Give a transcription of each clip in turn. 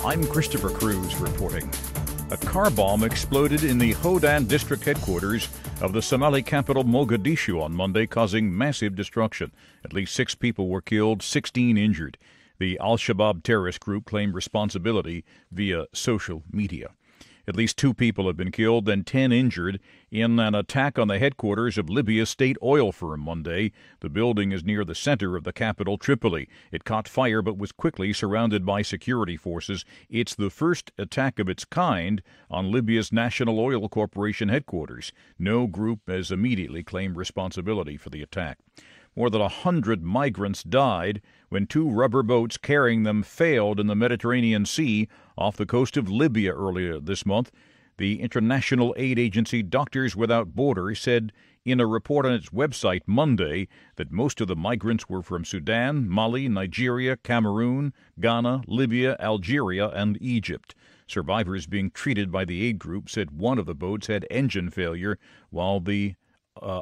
I'm Christopher Cruz reporting. A car bomb exploded in the Hodan district headquarters of the Somali capital Mogadishu on Monday, causing massive destruction. At least 6 people were killed, 16 injured. The Al-Shabaab terrorist group claimed responsibility via social media. At least 2 people have been killed and 10 injured in an attack on the headquarters of Libya's state oil firm Monday. The building is near the center of the capital, Tripoli. It caught fire but was quickly surrounded by security forces. It's the first attack of its kind on Libya's National Oil Corporation headquarters. No group has immediately claimed responsibility for the attack. More than 100 migrants died when 2 rubber boats carrying them failed in the Mediterranean Sea off the coast of Libya earlier this month. The international aid agency Doctors Without Borders said in a report on its website Monday that most of the migrants were from Sudan, Mali, Nigeria, Cameroon, Ghana, Libya, Algeria, and Egypt. Survivors being treated by the aid group said one of the boats had engine failure while the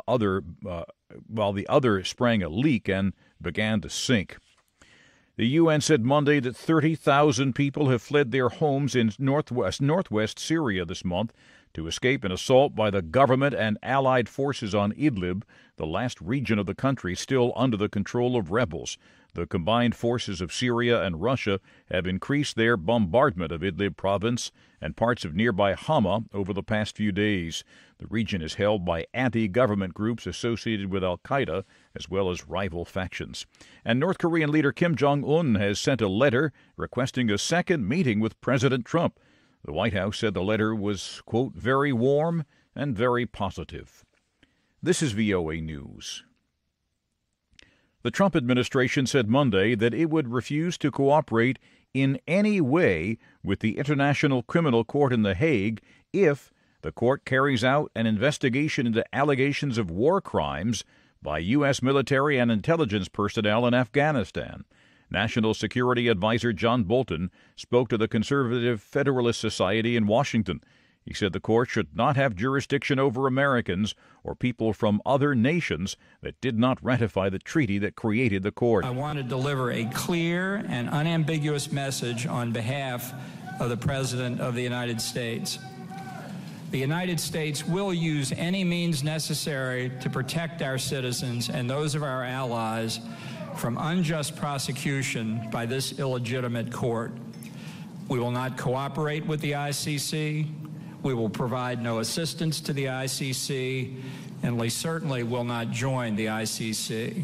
other sprang a leak and began to sink. The UN said Monday that 30,000 people have fled their homes in northwest Syria this month to escape an assault by the government and allied forces on Idlib, the last region of the country still under the control of rebels. The combined forces of Syria and Russia have increased their bombardment of Idlib province and parts of nearby Hama over the past few days. The region is held by anti-government groups associated with al-Qaeda as well as rival factions. And North Korean leader Kim Jong-un has sent a letter requesting a second meeting with President Trump. The White House said the letter was, quote, very warm and very positive. This is VOA News. The Trump administration said Monday that it would refuse to cooperate in any way with the International Criminal Court in The Hague if the court carries out an investigation into allegations of war crimes by U.S. military and intelligence personnel in Afghanistan. National Security Advisor John Bolton spoke to the Conservative Federalist Society in Washington. He said the court should not have jurisdiction over Americans or people from other nations that did not ratify the treaty that created the court. I want to deliver a clear and unambiguous message on behalf of the President of the United States. The United States will use any means necessary to protect our citizens and those of our allies from unjust prosecution by this illegitimate court. We will not cooperate with the ICC. We will provide no assistance to the ICC, and we certainly will not join the ICC.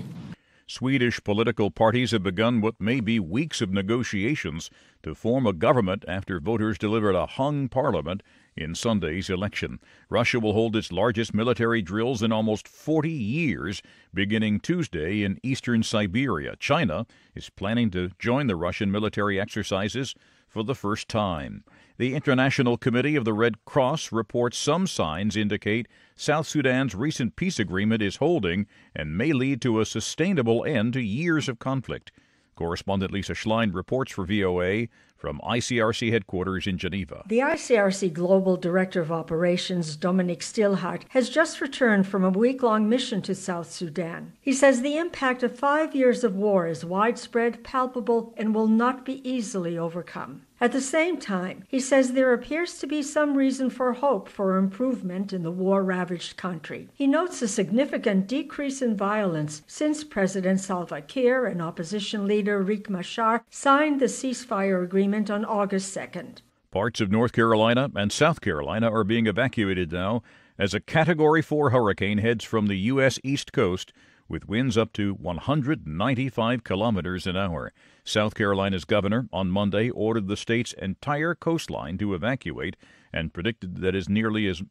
Swedish political parties have begun what may be weeks of negotiations to form a government after voters delivered a hung parliament in Sunday's election. Russia will hold its largest military drills in almost 40 years, beginning Tuesday in eastern Siberia. China is planning to join the Russian military exercises for the first time. The International Committee of the Red Cross reports some signs indicate South Sudan's recent peace agreement is holding and may lead to a sustainable end to years of conflict. Correspondent Lisa Schlein reports for VOA from ICRC headquarters in Geneva. The ICRC Global Director of Operations, Dominic Stillhart, has just returned from a week-long mission to South Sudan. He says the impact of 5 years of war is widespread, palpable, and will not be easily overcome. At the same time, he says there appears to be some reason for hope for improvement in the war-ravaged country. He notes a significant decrease in violence since President Salva Kiir and opposition leader Riek Machar signed the ceasefire agreement on August 2nd. Parts of North Carolina and South Carolina are being evacuated now as a Category 4 hurricane heads from the U.S. East Coast with winds up to 195 kilometers an hour. South Carolina's governor on Monday ordered the state's entire coastline to evacuate and predicted that nearly as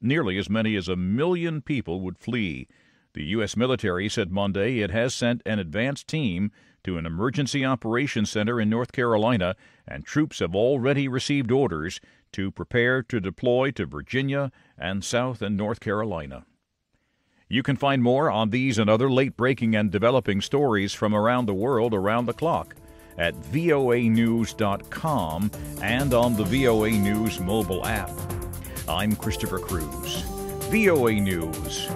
many as 1 million people would flee. The U.S. military said Monday it has sent an advance team to an emergency operations center in North Carolina, and troops have already received orders to prepare to deploy to Virginia and South and North Carolina. You can find more on these and other late-breaking and developing stories from around the world around the clock at voanews.com and on the VOA News mobile app. I'm Christopher Cruz. VOA News.